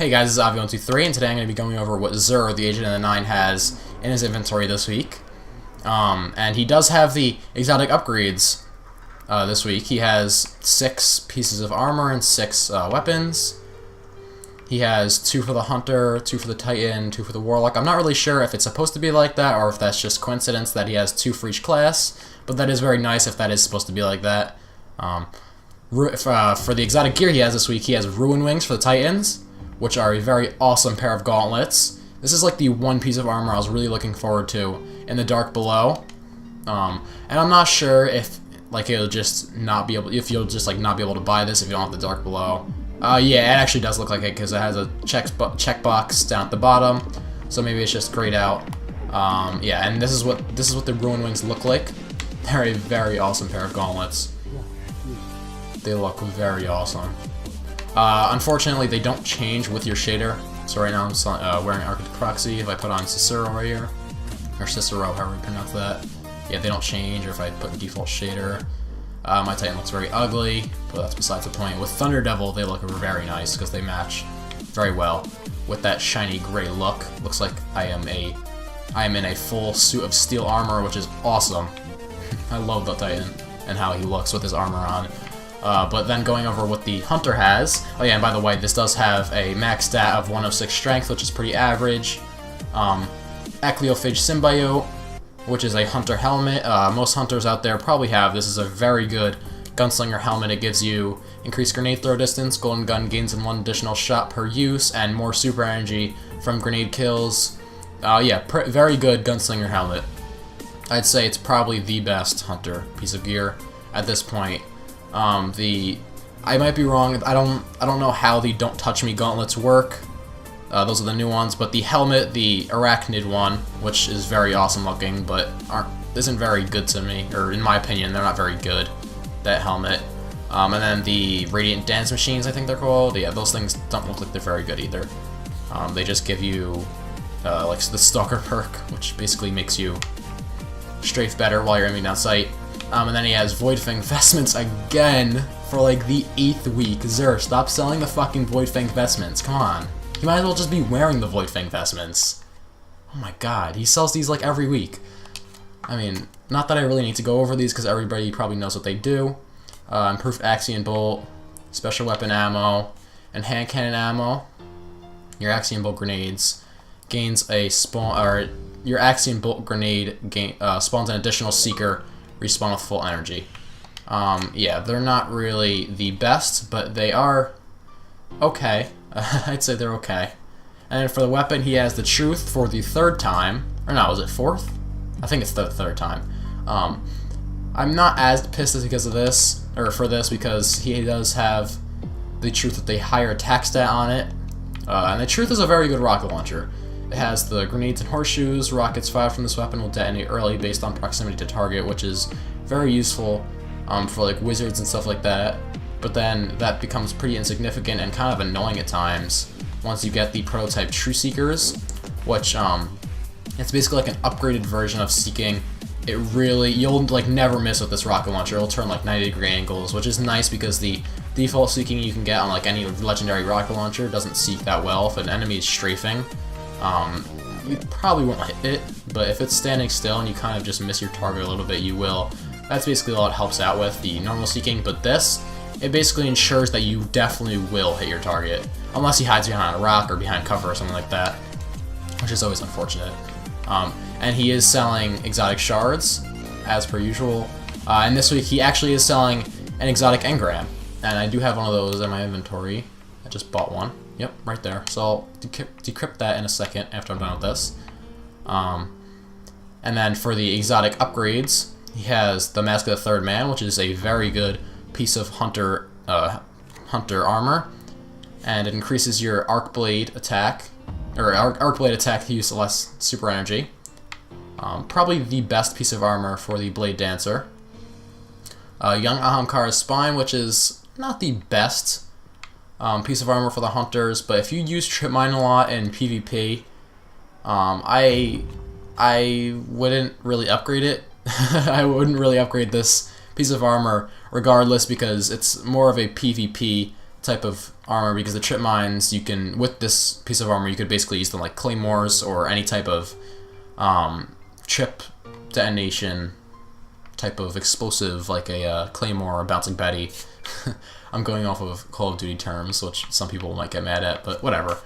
Hey guys, this is Avi123, and today I'm going to be going over what Xur, the Agent of the Nine, has in his inventory this week. And he does have the exotic upgrades this week. He has 6 pieces of armor and 6 weapons. He has 2 for the Hunter, 2 for the Titan, 2 for the Warlock. I'm not really sure if it's supposed to be like that or if that's just coincidence that he has 2 for each class, but that is very nice if that is supposed to be like that. For the exotic gear he has this week, he has Ruin Wings for the Titans, which are a very awesome pair of gauntlets. This is like the one piece of armor I was really looking forward to in the Dark Below. And I'm not sure if you'll just not be able to buy this if you don't have the Dark Below. Yeah, it actually does look like it because it has a checkbox down at the bottom. So maybe it's just grayed out. Yeah, and this is what the Ruin Wings look like. They're a very awesome pair of gauntlets. They look very awesome. Unfortunately, they don't change with your shader. So right now I'm wearing Architect Proxy. If I put on Cicero right here, or Cicero, however you pronounce that, yeah, they don't change. Or if I put the default shader, my Titan looks very ugly, but that's besides the point. With Thunder Devil, they look very nice because they match very well with that shiny gray look. Looks like I am in a full suit of steel armor, which is awesome. I love the Titan and how he looks with his armor on. But then going over what the Hunter has. Oh yeah, and by the way, this does have a max stat of 106 strength, which is pretty average. Ecleophage Symbiote, which is a Hunter helmet. Most Hunters out there probably have. This is a very good Gunslinger helmet. It gives you increased grenade throw distance, Golden Gun gains in 1 additional shot per use, and more super energy from grenade kills. Yeah, very good Gunslinger helmet. I'd say it's probably the best Hunter piece of gear at this point. I might be wrong. I don't know how the Don't Touch Me gauntlets work. Those are the new ones, but the helmet, the Arachnid one, which is very awesome looking, but isn't very good to me, or in my opinion, they're not very good. That helmet, and then the Radiant Dance Machines, I think they're called. Yeah, those things don't look like they're very good either. They just give you like the Stalker perk, which basically makes you strafe better while you're aiming down sight. And then he has Voidfang vestments again for like the 8th week. Xur, stop selling the fucking Voidfang vestments. Come on. You might as well just be wearing the Voidfang vestments. Oh my god, he sells these like every week. I mean, not that I really need to go over these because everybody probably knows what they do. Improved Axion Bolt, special weapon ammo, and hand cannon ammo. Your Axion Bolt grenades gains a spawn, or your Axion Bolt grenade spawns an additional Seeker. Respawn with full energy. Yeah, they're not really the best, but they are okay. I'd say they're okay. And then for the weapon, he has the Truth for the 3rd time. Or no, was it 4th? I think it's the 3rd time. I'm not as pissed as because of this, or for this, because he does have the Truth with a higher attack stat on it. And the Truth is a very good rocket launcher. It has the grenades and horseshoes. Rockets fired from this weapon will detonate early based on proximity to target, which is very useful for like wizards and stuff like that. But then that becomes pretty insignificant and kind of annoying at times once you get the prototype True Seekers, which it's basically like an upgraded version of Seeking. You'll like never miss with this rocket launcher. It'll turn like 90-degree angles, which is nice because the default Seeking you can get on like any legendary rocket launcher doesn't seek that well if an enemy is strafing. You probably won't hit it, but if it's standing still and you kind of just miss your target a little bit, you will. That's basically all it helps out with, the normal Seeking, but this, it basically ensures that you definitely will hit your target, unless he hides behind a rock or behind cover or something like that, which is always unfortunate. And he is selling exotic shards, as per usual, and this week he actually is selling an exotic engram, and I do have one of those in my inventory. I just bought one. Yep, right there. So I'll decrypt that in a second after I'm done with this. And then for the exotic upgrades, he has the Mask of the 3rd Man, which is a very good piece of Hunter armor, and it increases your Arc Blade attack, or Arc Blade attack to use less super energy. Probably the best piece of armor for the Blade Dancer. Young Ahamkara's Spine, which is not the best piece of armor for the Hunters, but if you use Trip Mine a lot in PvP, I wouldn't really upgrade it. I wouldn't really upgrade this piece of armor regardless because it's more of a PvP type of armor because the trip mines, you can, with this piece of armor, you could basically use them like claymores or any type of trip detonation type of explosive, like a claymore or a bouncing Betty. I'm going off of Call of Duty terms, which some people might get mad at, but whatever.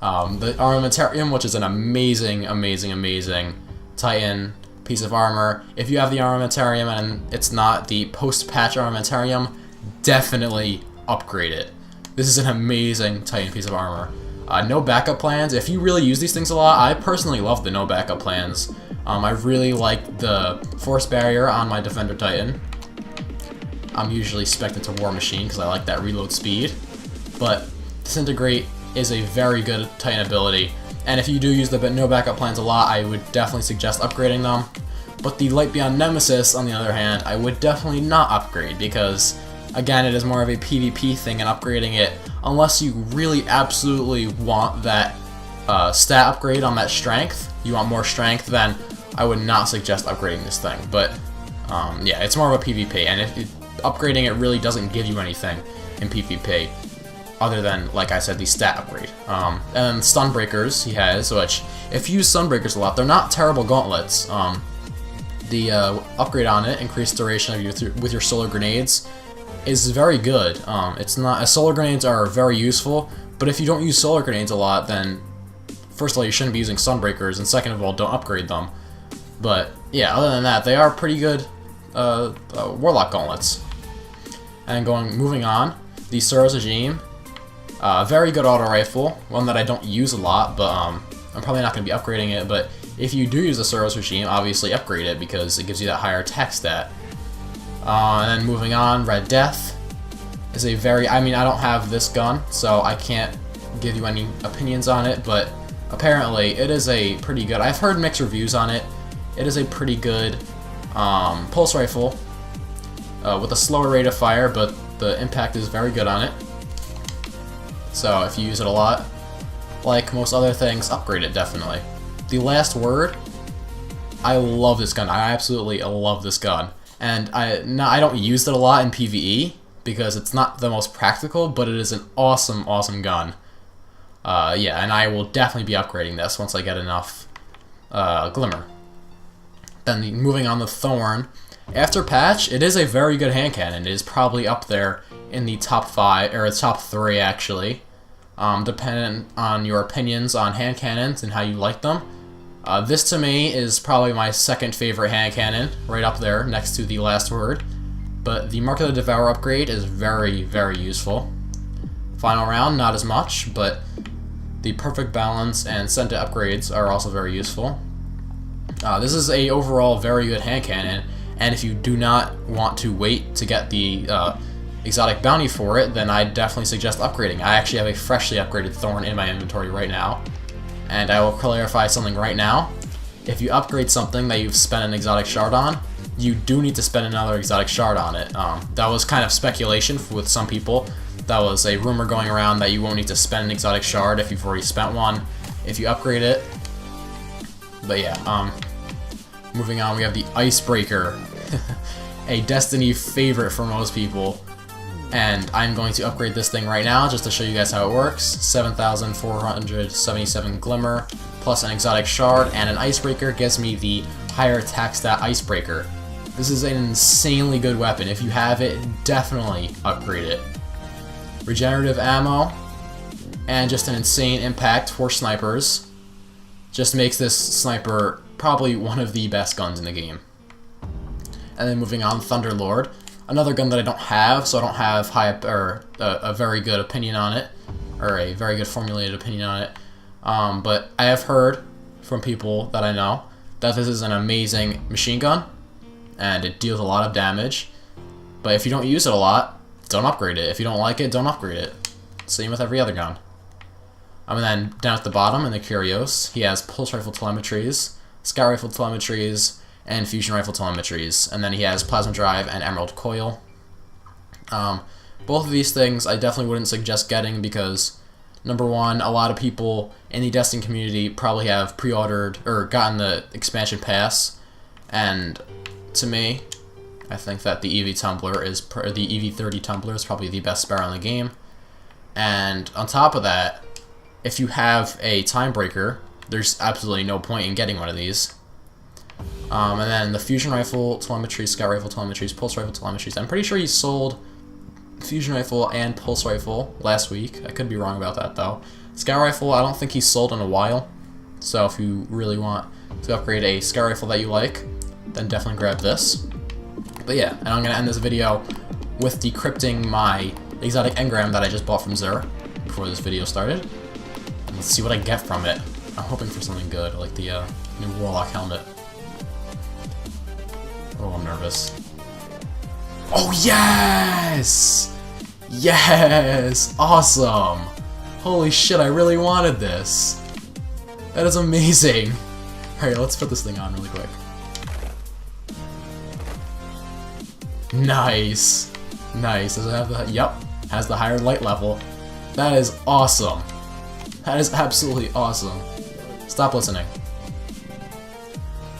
The Armamentarium, which is an amazing, amazing, amazing Titan piece of armor. If you have the Armamentarium and it's not the post-patch Armamentarium, definitely upgrade it. This is an amazing Titan piece of armor. No backup plans. If you really use these things a lot, I personally love the no backup plans. I really like the Force Barrier on my Defender Titan. I'm usually spec'd into War Machine because I like that reload speed. But Disintegrate is a very good Titan ability. And if you do use the no backup plans a lot, I would definitely suggest upgrading them. But the Light Beyond Nemesis, on the other hand, I would definitely not upgrade because, again, it is more of a PvP thing, and upgrading it, unless you really absolutely want that stat upgrade on that strength, you want more strength, then I would not suggest upgrading this thing. But yeah, it's more of a PvP, and upgrading it really doesn't give you anything in PvP other than, like I said, the stat upgrade. And then Stunbreakers he has, which, if you use Stunbreakers a lot, they're not terrible gauntlets. The upgrade on it, increased duration of with your solar grenades, is very good. It's not, solar grenades are very useful, but if you don't use solar grenades a lot, then first of all, you shouldn't be using Sunbreakers, and second of all, don't upgrade them. But yeah, other than that, they are pretty good Warlock gauntlets. And moving on, the Suros Regime, very good auto rifle, one that I don't use a lot, but I'm probably not going to be upgrading it. But if you do use the Suros Regime, obviously upgrade it because it gives you that higher attack stat. And then moving on, Red Death is a very, I mean, I don't have this gun, so I can't give you any opinions on it, but apparently it is a pretty good, I've heard mixed reviews on it. It is a pretty good pulse rifle with a slower rate of fire, but the impact is very good on it. So if you use it a lot, like most other things, upgrade it definitely. The Last Word, I love this gun. I absolutely love this gun. And I don't use it a lot in PvE because it's not the most practical, but it is an awesome, awesome gun. Yeah, and I will definitely be upgrading this once I get enough Glimmer. Then moving on to Thorn. After patch, it is a very good hand cannon. It is probably up there in the top 5, or top 3 actually, depending on your opinions on hand cannons and how you like them. This to me is probably my second favorite hand cannon, right up there next to the Last Word. But the Mark of the Devourer upgrade is very, very useful. Final Round, not as much, but the Perfect Balance and Senta upgrades are also very useful. This is a overall very good hand cannon, and if you do not want to wait to get the exotic bounty for it, then I definitely suggest upgrading. I actually have a freshly upgraded Thorn in my inventory right now. And I will clarify something right now. If you upgrade something that you've spent an exotic shard on, you do need to spend another exotic shard on it. That was kind of speculation with some people. That was a rumor going around that you won't need to spend an exotic shard if you've already spent one, if you upgrade it. But yeah, moving on, we have the Icebreaker. A Destiny favorite for most people. And I'm going to upgrade this thing right now just to show you guys how it works. 7,477 Glimmer, plus an exotic shard, and an Icebreaker gives me the higher attack stat Icebreaker. This is an insanely good weapon. If you have it, definitely upgrade it. Regenerative ammo, and just an insane impact for snipers. Just makes this sniper probably one of the best guns in the game. And then moving on, Thunderlord. Another gun that I don't have, so I don't have a very good opinion on it, or a very good formulated opinion on it. But I have heard from people that I know that this is an amazing machine gun, and it deals a lot of damage. But if you don't use it a lot, don't upgrade it. If you don't like it, don't upgrade it. Same with every other gun. And then down at the bottom in the Curios, he has pulse rifle telemetries, scout rifle telemetries, and fusion rifle telemetries, and then he has plasma drive and emerald coil. Both of these things I definitely wouldn't suggest getting because, number one, a lot of people in the Destiny community probably have pre-ordered or gotten the expansion pass, and to me, I think that the EV Tumbler is the EV30 Tumbler is probably the best sparrow in the game. And on top of that, if you have a time breaker, there's absolutely no point in getting one of these. And then the fusion rifle telemetry, scout rifle telemetries, pulse rifle telemetries. I'm pretty sure he sold fusion rifle and pulse rifle last week. I could be wrong about that though. Scout rifle, I don't think he's sold in a while. So if you really want to upgrade a scout rifle that you like, then definitely grab this. But yeah, and I'm gonna end this video with decrypting my exotic engram that I just bought from Xur before this video started. And let's see what I get from it. I'm hoping for something good, like the new Warlock helmet. Oh, I'm nervous. Oh, yes! Yes! Awesome! Holy shit, I really wanted this. That is amazing. Alright, let's put this thing on really quick. Nice. Nice. Does it have the... Yep. Has the higher light level. That is awesome. That is absolutely awesome. Stop listening.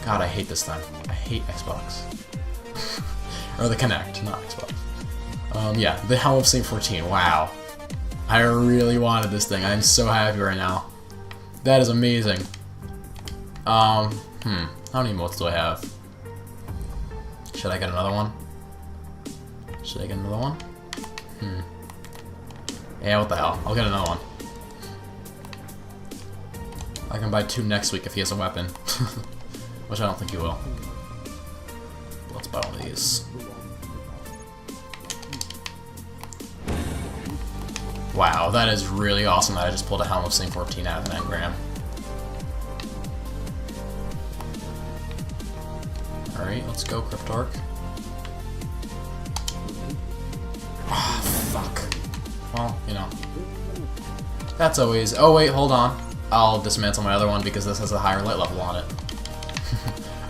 God, I hate this thing. I hate Xbox. Or the Kinect, not Xbox. Yeah, the Helm of St. 14. Wow. I really wanted this thing. I'm so happy right now. That is amazing. How many emotes do I have? Should I get another one? Should I get another one? Yeah, what the hell. I'll get another one. I can buy 2 next week if he has a weapon. Which I don't think he will. Let's buy one of these. Wow, that is really awesome that I just pulled a Helm of St. 14 out of an engram. Alright, let's go, Cryptarch. Ah, fuck. Well, you know. That's always... Oh, wait, hold on. I'll dismantle my other one because this has a higher light level on it.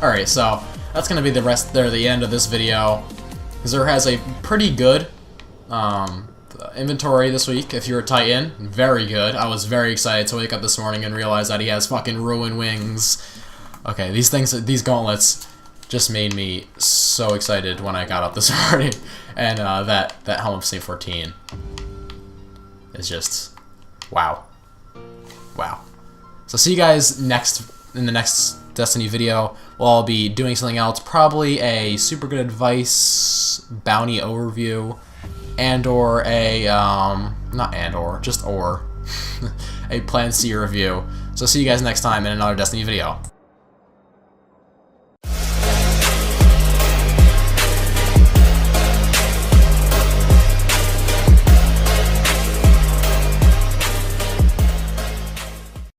Alright, so that's going to be the end of this video. Xur has a pretty good inventory this week. If you're a Titan, very good. I was very excited to wake up this morning and realize that he has fucking Ruin Wings. Okay, these gauntlets just made me so excited when I got up this morning. And that Helm of St. 14 is just wow. Wow. So see you guys in the next Destiny video. We'll be doing something else, probably a super good advice bounty overview, and/or a not and/or, just or a Plan C review. So see you guys next time in another Destiny video.